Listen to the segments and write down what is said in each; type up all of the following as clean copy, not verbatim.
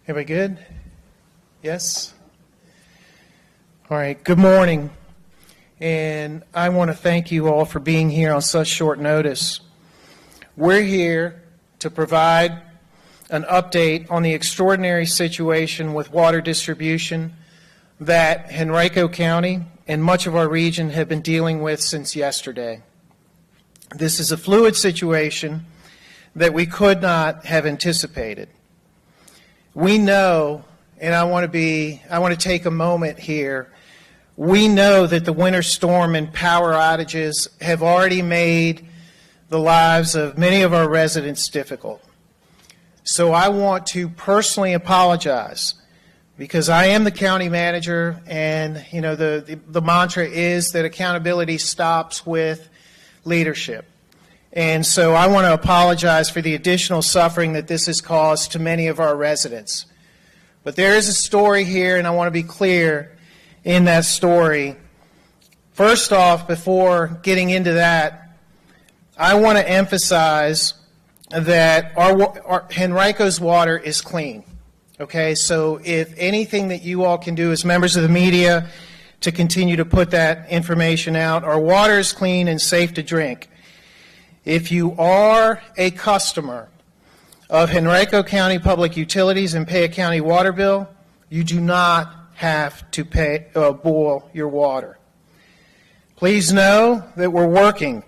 Everybody good? Yes? All right, good morning. And I want to thank you all for being here on such short notice. We're here to provide an update on the extraordinary situation with water distribution that Henrico County and much of our region have been dealing with since yesterday. This is a fluid situation that we could not have anticipated. We know, and I want to take a moment here, we know that the winter storm and power outages have already made the lives of many of our residents difficult. So I want to personally apologize because I am the county manager, and the mantra is that accountability stops with leadership. And so I want to apologize for the additional suffering that this has caused to many of our residents. But there is a story here, and I want to be clear in that story. First off, before getting into that, I want to emphasize that our Henrico's water is clean. Okay, so if anything that you all can do as members of the media to continue to put that information out, our water is clean and safe to drink. If you are a customer of Henrico County Public Utilities and pay a county water bill, you do not have to boil your water. Please know that we're working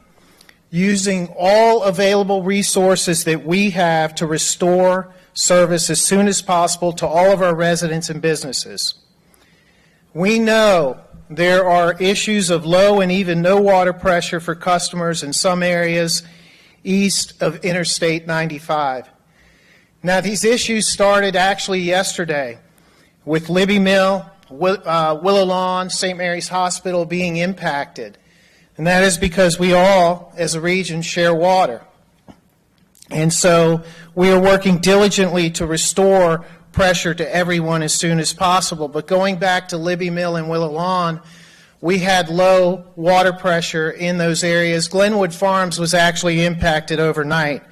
using all available resources that we have to restore service as soon as possible to all of our residents and businesses. We know there are issues of low and even no water pressure for customers in some areas east of Interstate 95. Now, these issues started actually yesterday with Libby Mill, Willow Lawn, St. Mary's Hospital being impacted. And that is because we all, as a region, share water. And so we are working diligently to restore pressure to everyone as soon as possible. But going back to Libby Mill and Willow Lawn, we had low water pressure in those areas. Glenwood Farms was actually impacted overnight.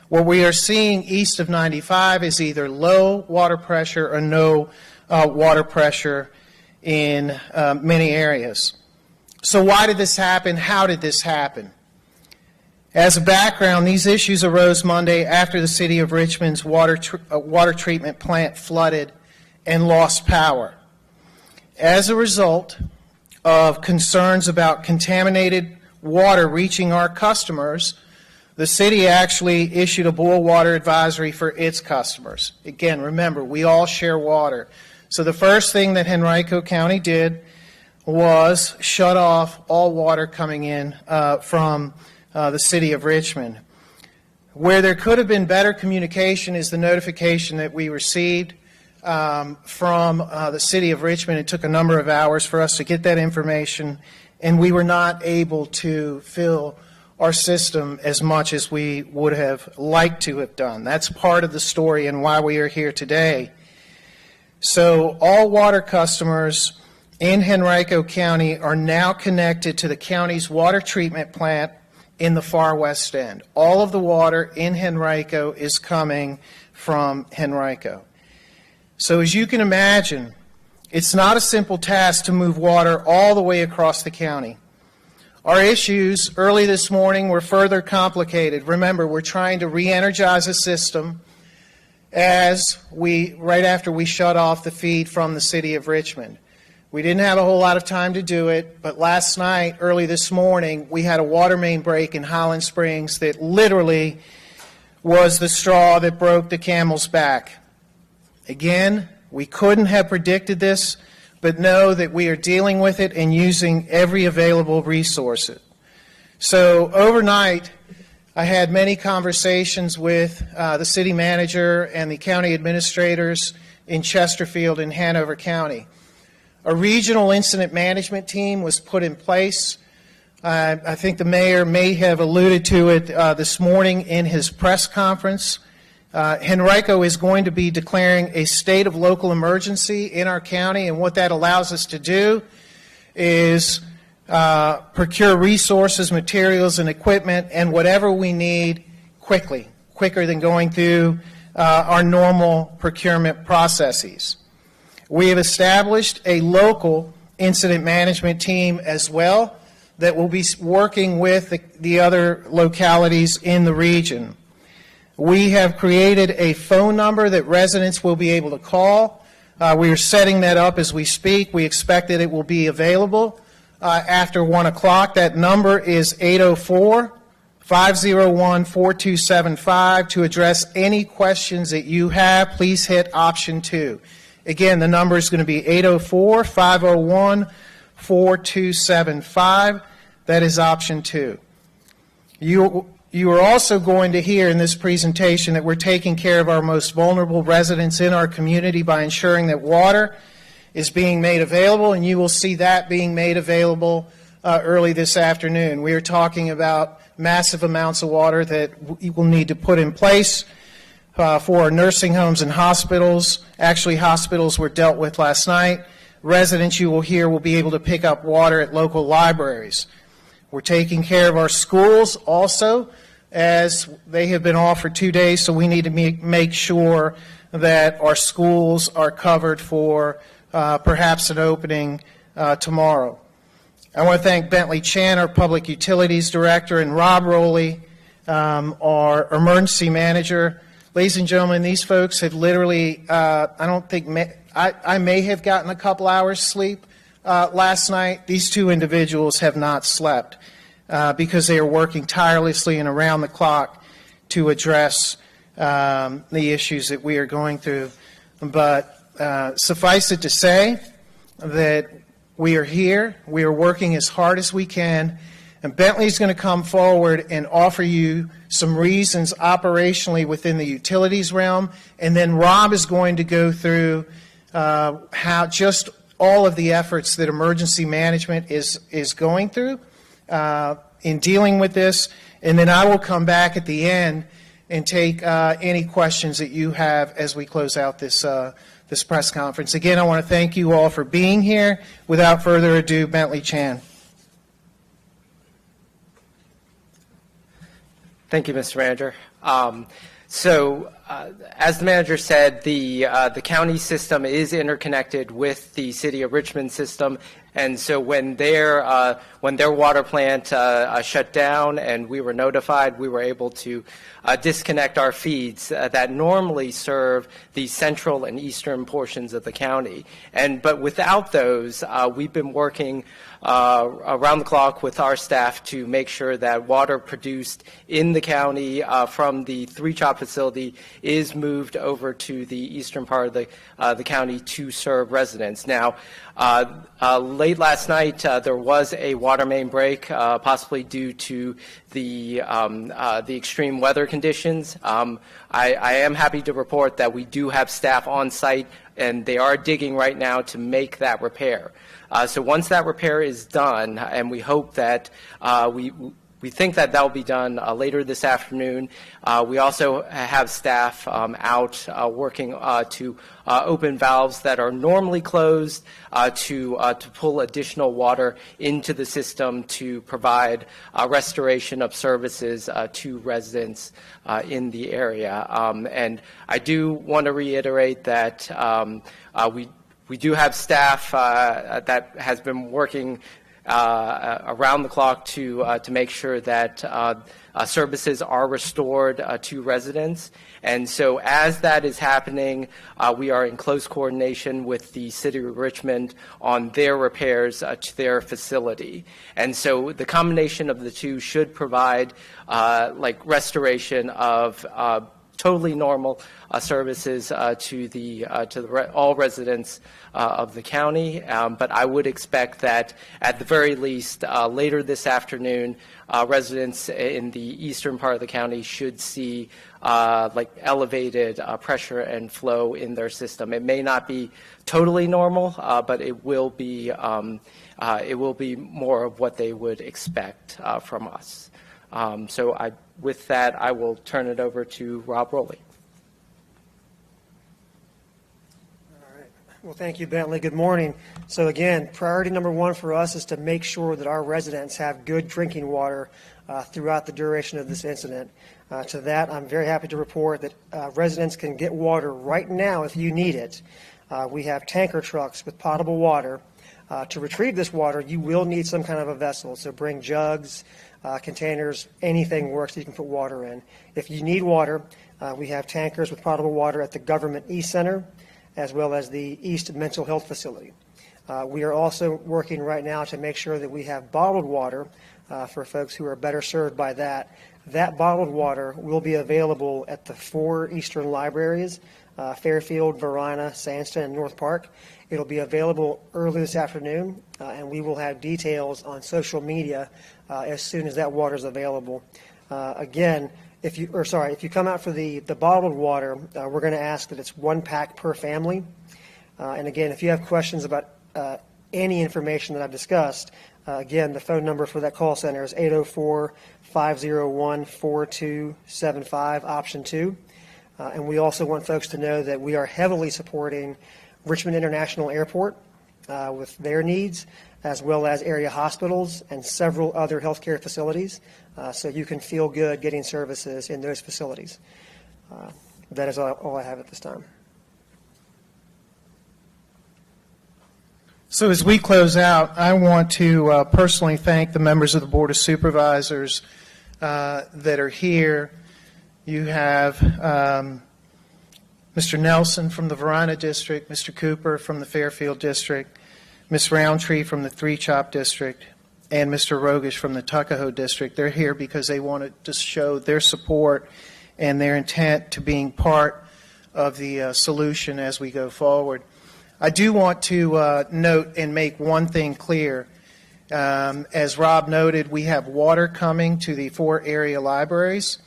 What we are seeing east of 95 is either low water pressure or no water pressure in many areas. So why did this happen? How did this happen? As a background, these issues arose Monday after the City of Richmond's water treatment plant flooded and lost power. As a result of concerns about contaminated water reaching our customers, the city actually issued a boil water advisory for its customers. Again, remember, we all share water. So the first thing that Henrico County did was shut off all water coming in from the City of Richmond. Where there could have been better communication is the notification that we received from the City of Richmond. It took a number of hours for us to get that information, and we were not able to fill our system as much as we would have liked to have done. That's part of the story and why we are here today. So all water customers in Henrico County are now connected to the county's water treatment plant in the far west end. All of the water in Henrico is coming from Henrico. So as you can imagine, it's not a simple task to move water all the way across the county. Our issues early this morning were further complicated. Remember, we're trying to re-energize a system right after we shut off the feed from the City of Richmond. We didn't have a whole lot of time to do it, but last night, early this morning, we had a water main break in Highland Springs that literally was the straw that broke the camel's back. Again, we couldn't have predicted this, but know that we are dealing with it and using every available resource. So overnight, I had many conversations with the city manager and the county administrators in Chesterfield and Hanover County. A regional incident management team was put in place. I think the mayor may have alluded to it this morning in his press conference. Henrico is going to be declaring a state of local emergency in our county, and what that allows us to do is procure resources, materials, and equipment, and whatever we need quickly, quicker than going through our normal procurement processes. We have established a local incident management team as well that will be working with the other localities in the region. We have created a phone number that residents will be able to call. We are setting that up as we speak. We expect that it will be available after 1 o'clock. That number is 804-501-4275. To address any questions that you have, please hit option 2. Again, the number is going to be 804-501-4275. That is option 2. You are also going to hear in this presentation that we're taking care of our most vulnerable residents in our community by ensuring that water is being made available, and you will see that being made available early this afternoon. We are talking about massive amounts of water that we will need to put in place for our nursing homes and hospitals. Actually, hospitals were dealt with last night. Residents, you will hear, will be able to pick up water at local libraries. We're taking care of our schools also, as they have been off for 2 days, so we need to make sure that our schools are covered for perhaps an opening tomorrow. I want to thank Bentley Chan, our Public Utilities Director, and Rob Rowley, our Emergency Manager. Ladies and gentlemen, these folks have literally, I may have gotten a couple hours sleep last night. These two individuals have not slept because they are working tirelessly and around the clock to address the issues that we are going through. But suffice it to say that we are here, we are working as hard as we can, and Bentley's going to come forward and offer you some reasons operationally within the utilities realm, and then Rob is going to go through how just all of the efforts that emergency management is going through in dealing with this, and then I will come back at the end and take any questions that you have as we close out this press conference. Again, I want to thank you all for being here. Without further ado, Bentley Chan. Thank you, Mr. Manager. As the manager said, the county system is interconnected with the city of Richmond system, and so when their water plant shut down and we were notified, we were able to disconnect our feeds that normally serve the central and eastern portions of the county. But without those, we've been working around the clock with our staff to make sure that water produced in the county from the Three Chop facility is moved over to the eastern part of the county to serve residents. Now, late last night, there was a water main break, possibly due to the extreme weather conditions. I am happy to report that we do have staff on site, and they are digging right now to make that repair. So once that repair is done, and we hope that we think that will be done later this afternoon. We also have staff out working to open valves that are normally closed to pull additional water into the system to provide restoration of services to residents in the area. And I do want to reiterate that we do have staff that has been working around the clock to make sure that services are restored to residents. And so as that is happening, we are in close coordination with the City of Richmond on their repairs to their facility. And so the combination of the two should provide like restoration of totally normal services to all residents of the county, but I would expect that at the very least later this afternoon, residents in the eastern part of the county should see like elevated pressure and flow in their system. It may not be totally normal, but it will be more of what they would expect from us. With that, I will turn it over to Rob Rowley. All right. Well, thank you, Bentley. Good morning. So again, priority number one for us is to make sure that our residents have good drinking water throughout the duration of this incident. To that, I'm very happy to report that residents can get water right now if you need it. We have tanker trucks with potable water. To retrieve this water, you will need some kind of a vessel. So bring jugs, containers, anything works that you can put water in. If you need water, we have tankers with potable water at the Government East Center, as well as the East Mental Health Facility. We are also working right now to make sure that we have bottled water for folks who are better served by that. That bottled water will be available at the 4 Eastern libraries, Fairfield, Varina, Sandston, and North Park. It'll be available early this afternoon, and we will have details on social media as soon as that water is available. Again, if you come out for the bottled water, we're going to ask that it's 1 pack per family. And again, if you have questions about any information that I've discussed, again, the phone number for that call center is 804-501-4275, option 2. And we also want folks to know that we are heavily supporting Richmond International Airport with their needs, as well as area hospitals and several other healthcare facilities, so you can feel good getting services in those facilities. That is all I have at this time. So as we close out, I want to personally thank the members of the Board of Supervisors that are here. You have Mr. Nelson from the Varina District, Mr. Cooper from the Fairfield District, Ms. Roundtree from the Three Chop District, and Mr. Rogish from the Tuckahoe District. They're here because they wanted to show their support and their intent to being part of the solution as we go forward. I do want to note and make one thing clear. As Rob noted, we have water coming to the 4 area libraries.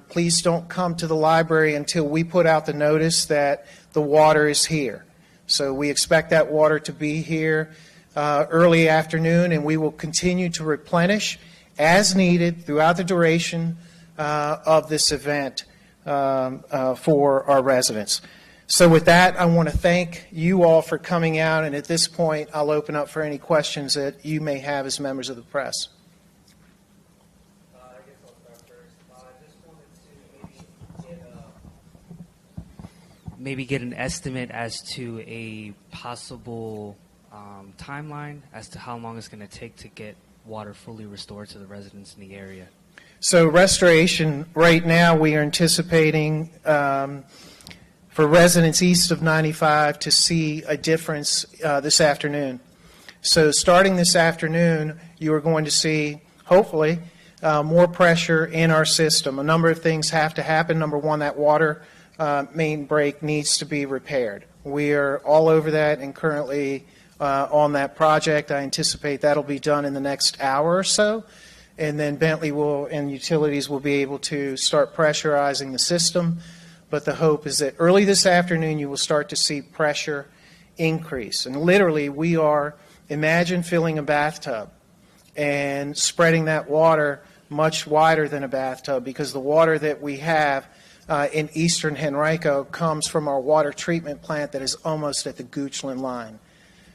Please don't come to the library until we put out the notice that the water is here. So we expect that water to be here early afternoon, and we will continue to replenish as needed throughout the duration of this event for our residents. So with that, I want to thank you all for coming out, and at this point, I'll open up for any questions that you may have as members of the press. I guess I'll start first. I just wanted to maybe get an estimate as to a possible timeline as to how long it's going to take to get water fully restored to the residents in the area. So restoration, right now, we are anticipating for residents east of 95 to see a difference this afternoon. So starting this afternoon, you are going to see, hopefully, more pressure in our system. A number of things have to happen. Number one, that water main break needs to be repaired. We are all over that and currently on that project. I anticipate that'll be done in the next hour or so. And then Bentley and utilities will be able to start pressurizing the system. But the hope is that early this afternoon you will start to see pressure increase. And literally imagine filling a bathtub and spreading that water much wider than a bathtub, because the water that we have in eastern Henrico comes from our water treatment plant that is almost at the Goochland line.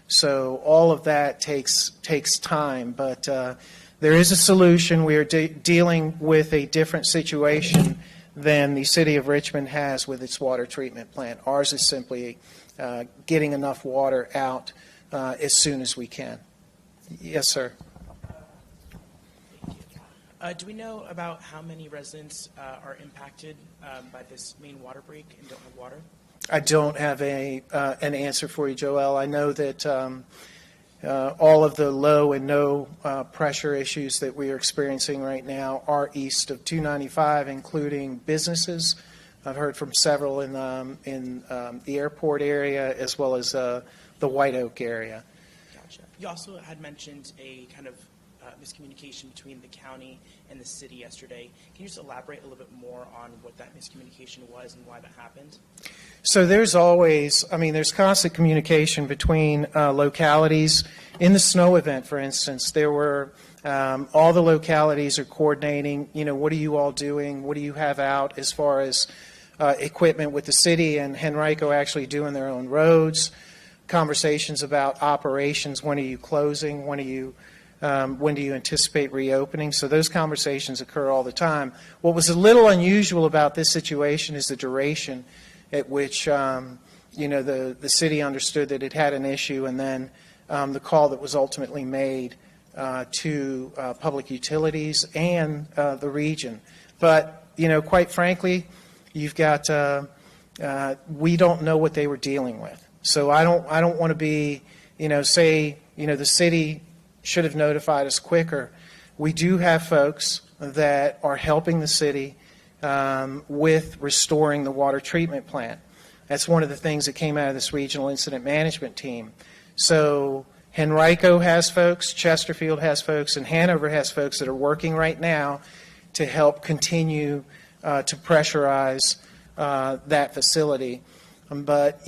So all of that takes time, but there is a solution. We are dealing with a different situation than the city of Richmond has with its water treatment plant. Ours is simply getting enough water out as soon as we can. Yes, sir. Do we know about how many residents are impacted by this main water break and don't have water? I don't have an answer for you, Joel. I know that all of the low and no pressure issues that we are experiencing right now are east of 295, including businesses. I've heard from several in the airport area as well as the White Oak area. Gotcha. You also had mentioned a kind of miscommunication between the county and the city yesterday. Can you just elaborate a little bit more on what that miscommunication was and why that happened? So there's constant communication between localities. In the snow event, for instance, there were all the localities are coordinating, what are you all doing? What do you have out as far as equipment with the city and Henrico actually doing their own roads, conversations about operations, when are you closing, when do you anticipate reopening? So those conversations occur all the time. What was a little unusual about this situation is the duration at which the city understood that it had an issue, and then the call that was ultimately made to public utilities and the region. But quite frankly, you've got we don't know what they were dealing with. So I don't want to be say the city should have notified us quicker. We do have folks that are helping the city with restoring the water treatment plant. That's one of the things that came out of this regional incident management team. So Henrico has folks, Chesterfield has folks, and Hanover has folks that are working right now to help continue to pressurize that facility. But,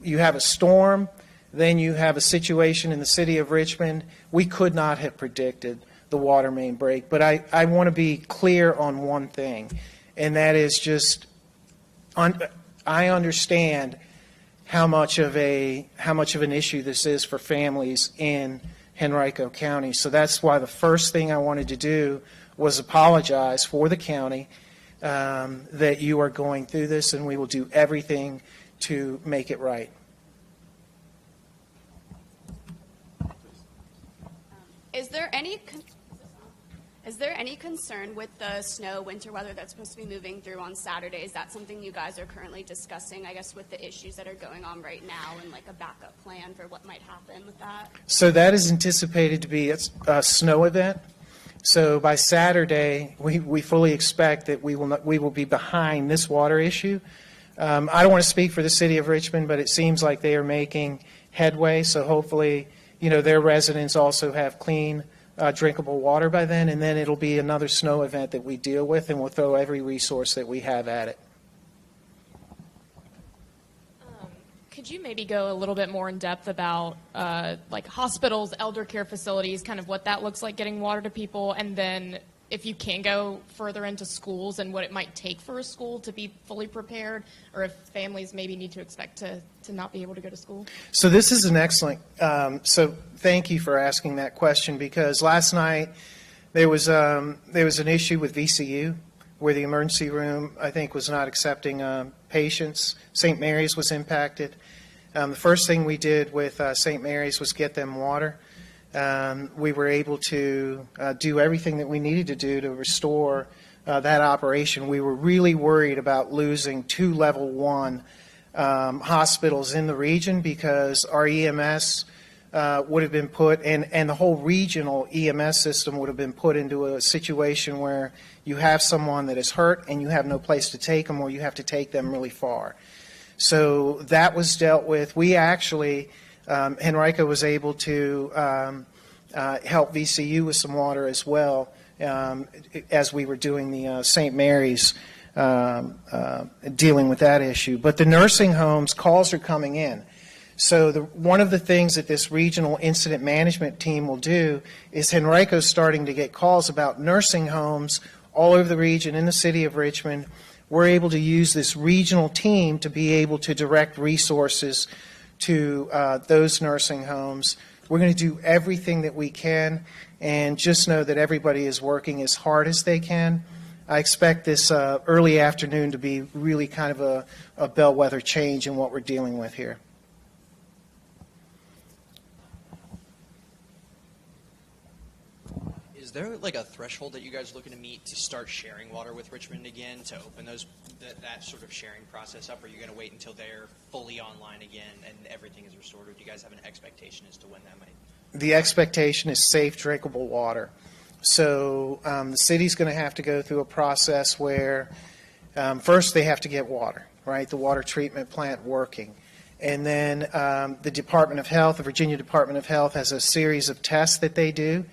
you have a storm, then you have a situation in the city of Richmond. We could not have predicted the water main break. But I want to be clear on one thing, and that is just I understand how much of an issue this is for families in Henrico County. So that's why the first thing I wanted to do was apologize for the county that you are going through this, and we will do everything to make it right. Is there any concern with the snow winter weather that's supposed to be moving through on Saturday? Is that something you guys are currently discussing, I guess, with the issues that are going on right now, and like a backup plan for what might happen with that? So that is anticipated to be a snow event. So by Saturday, we fully expect that we will be behind this water issue. I don't want to speak for the city of Richmond, but it seems like they are making headway. So hopefully, their residents also have clean, drinkable water by then, and then it'll be another snow event that we deal with, and we'll throw every resource that we have at it. Could you maybe go a little bit more in depth about like hospitals, elder care facilities, kind of what that looks like getting water to people, and then if you can go further into schools and what it might take for a school to be fully prepared, or if families maybe need to expect to not be able to go to school? So this is an excellent, so thank you for asking that question, because last night there was an issue with VCU where the emergency room, I think, was not accepting patients. St. Mary's was impacted. The first thing we did with St. Mary's was get them water. We were able to do everything that we needed to do to restore that operation. We were really worried about losing 2 level 1 hospitals in the region, because our EMS would have been put, and the whole regional EMS system would have been put into a situation where you have someone that is hurt and you have no place to take them, or you have to take them really far. So that was dealt with. We actually, Henrico was able to help VCU with some water as well, as we were doing the St. Mary's dealing with that issue. But the nursing homes, calls are coming in. So one of the things that this regional incident management team will do is Henrico's starting to get calls about nursing homes all over the region in the city of Richmond. We're able to use this regional team to be able to direct resources to those nursing homes. We're going to do everything that we can, and just know that everybody is working as hard as they can. I expect this early afternoon to be really kind of a bellwether change in what we're dealing with here. Is there like a threshold that you guys are looking to meet to start sharing water with Richmond again, to open that sort of sharing process up? Or are you going to wait until they're fully online again and everything is restored? Or do you guys have an expectation as to when that might? The expectation is safe, drinkable water. So the city's going to have to go through a process where first they have to get water, right? The water treatment plant working. And then the Department of Health, the Virginia Department of Health, has a series of tests that they do.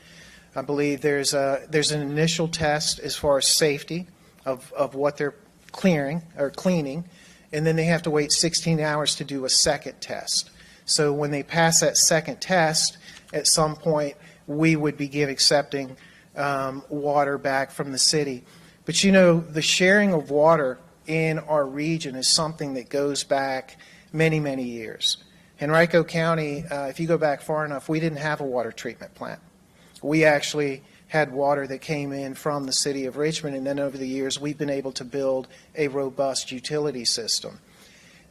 I believe there's an initial test as far as safety of what they're clearing or cleaning, and then they have to wait 16 hours to do a second test. So when they pass that second test, at some point we would begin accepting water back from the city. But you know, the sharing of water in our region is something that goes back many, many years. Henrico County, if you go back far enough, we didn't have a water treatment plant. We actually had water that came in from the city of Richmond, and then over the years we've been able to build a robust utility system.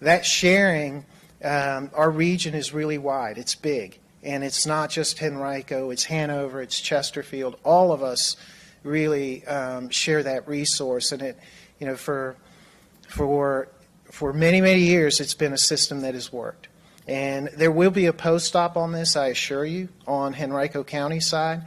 That sharing, our region is really wide. It's big, and it's not just Henrico, it's Hanover, it's Chesterfield. All of us really share that resource, and it, you know, for many, many years it's been a system that has worked. And there will be a post-op on this, I assure you, on Henrico County side.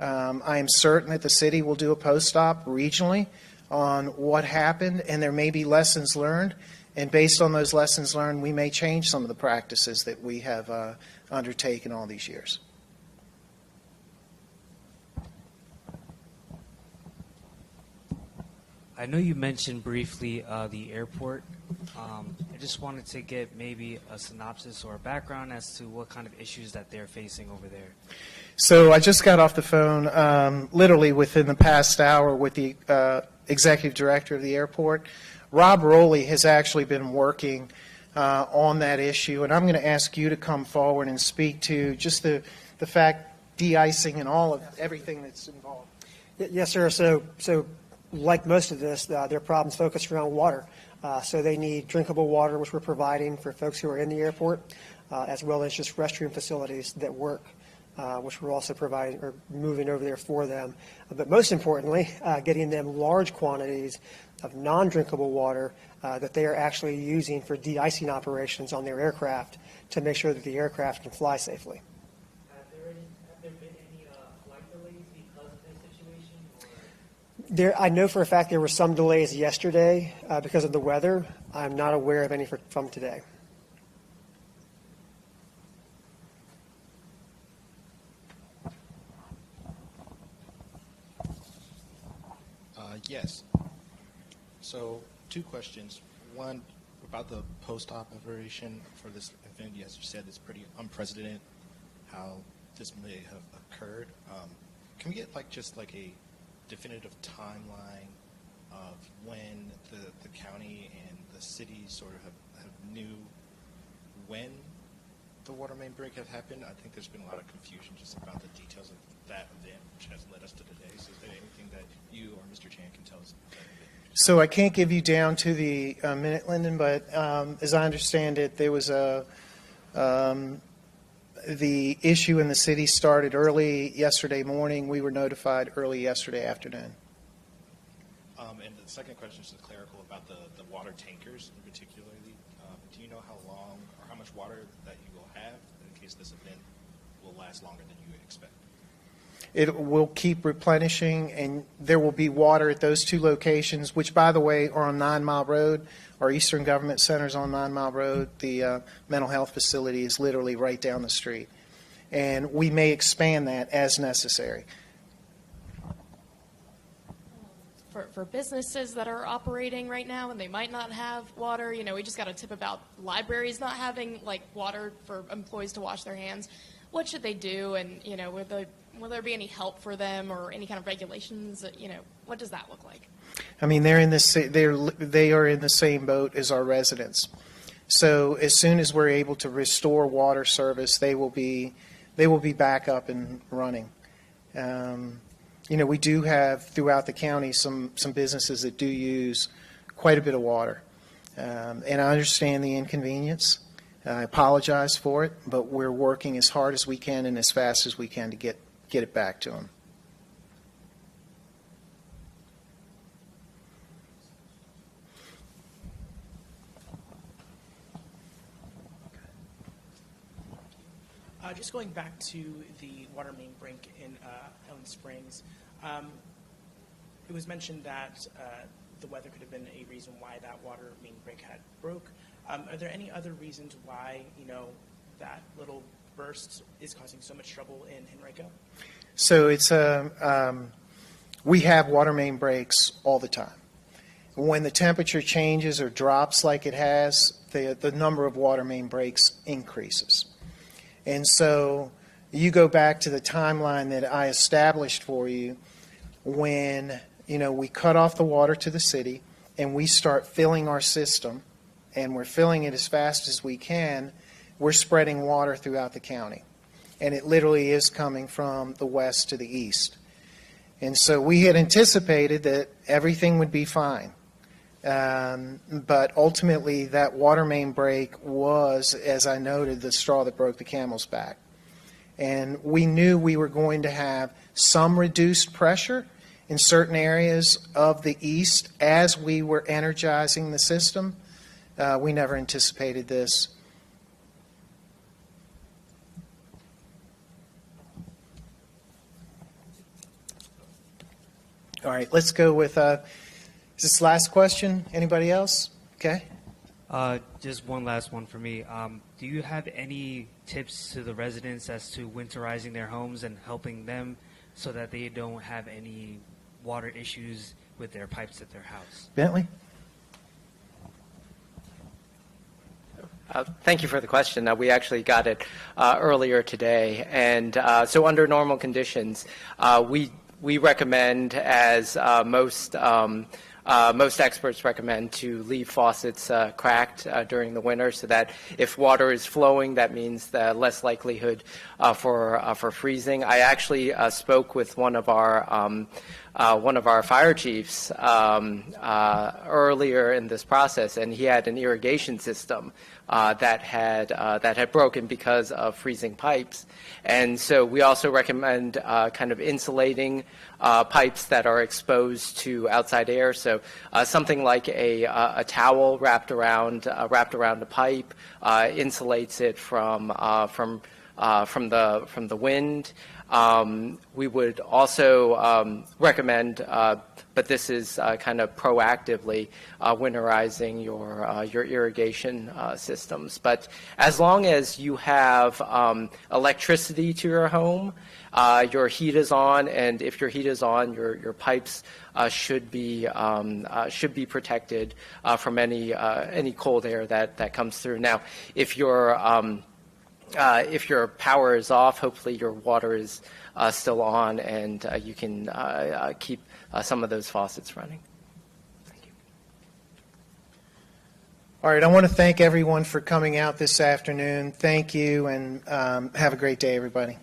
I am certain that the city will do a post-op regionally on what happened, and there may be lessons learned. And based on those lessons learned, we may change some of the practices that we have undertaken all these years. I know you mentioned briefly the airport. I just wanted to get maybe a synopsis or a background as to what kind of issues that they're facing over there. So I just got off the phone literally within the past hour with the executive director of the airport. Rob Rowley has actually been working on that issue, and I'm going to ask you to come forward and speak to just the fact, de-icing and all of everything that's involved. Yes, sir. So like most of this, their problems focus around water. So they need drinkable water, which we're providing for folks who are in the airport, as well as just restroom facilities that work, which we're also providing or moving over there for them. But most importantly, getting them large quantities of non-drinkable water that they are actually using for de-icing operations on their aircraft to make sure that the aircraft can fly safely. Have there been any flight delays because of this situation? I know for a fact there were some delays yesterday because of the weather. I'm not aware of any from today. Yes. So, two questions. One, about the post-op operation for this event. As you said, it's pretty unprecedented how this may have occurred. Can we get just a definitive timeline of when the county and the city sort of have knew when the water main break had happened? I think there's been a lot of confusion just about the details of that event, which has led us to today. So is there anything that you or Mr. Chan can tell us about that event? So I can't give you down to the minute, Lyndon, but as I understand it, there was the issue in the city started early yesterday morning. We were notified early yesterday afternoon. And the second question is clerical about the water tankers, particularly. Do you know how long or how much water that you will have in case this event will last longer than you expect? It will keep replenishing, and there will be water at those two locations, which, by the way, are on 9 Mile Road. Our Eastern Government Center is on 9 Mile Road. The mental health facility is literally right down the street. And we may expand that as necessary. For businesses that are operating right now and they might not have water, we just got a tip about libraries not having water for employees to wash their hands. What should they do? And will there be any help for them or any kind of regulations? What does that look like? I mean, they are in the same boat as our residents. So as soon as we're able to restore water service, they will be back up and running. We do have throughout the county some businesses that do use quite a bit of water. And I understand the inconvenience. I apologize for it, but we're working as hard as we can and as fast as we can to get it back to them. Just going back to the water main break in Ellen Springs, it was mentioned that the weather could have been a reason why that water main break had broke. Are there any other reasons why, that little burst is causing so much trouble in Henrico? So it's we have water main breaks all the time. When the temperature changes or drops like it has, the number of water main breaks increases. And so you go back to the timeline that I established for you when we cut off the water to the city and we start filling our system, and we're filling it as fast as we can, we're spreading water throughout the county. And it literally is coming from the west to the east. And so we had anticipated that everything would be fine. But ultimately, that water main break was, as I noted, the straw that broke the camel's back. And we knew we were going to have some reduced pressure in certain areas of the east as we were energizing the system. We never anticipated this. All right, let's go with, is this last question? Anybody else? Okay. Just one last one for me. Do you have any tips to the residents as to winterizing their homes and helping them so that they don't have any water issues with their pipes at their house? Bentley? Thank you for the question. We actually got it earlier today. And so under normal conditions, we recommend, as most experts recommend, to leave faucets cracked during the winter, so that if water is flowing, that means the less likelihood for freezing. I actually spoke with one of our fire chiefs earlier in this process, and he had an irrigation system that had broken because of freezing pipes. And so we also recommend kind of insulating pipes that are exposed to outside air. So something like a towel wrapped around a pipe insulates it from the wind. We would also recommend, but this is kind of proactively, winterizing your irrigation systems. But as long as you have electricity to your home, your heat is on, and if your heat is on, your pipes should be protected from any cold air that comes through. Now, if your power is off, hopefully your water is still on, and you can keep some of those faucets running. Thank you. All right, I want to thank everyone for coming out this afternoon. Thank you, and have a great day, everybody.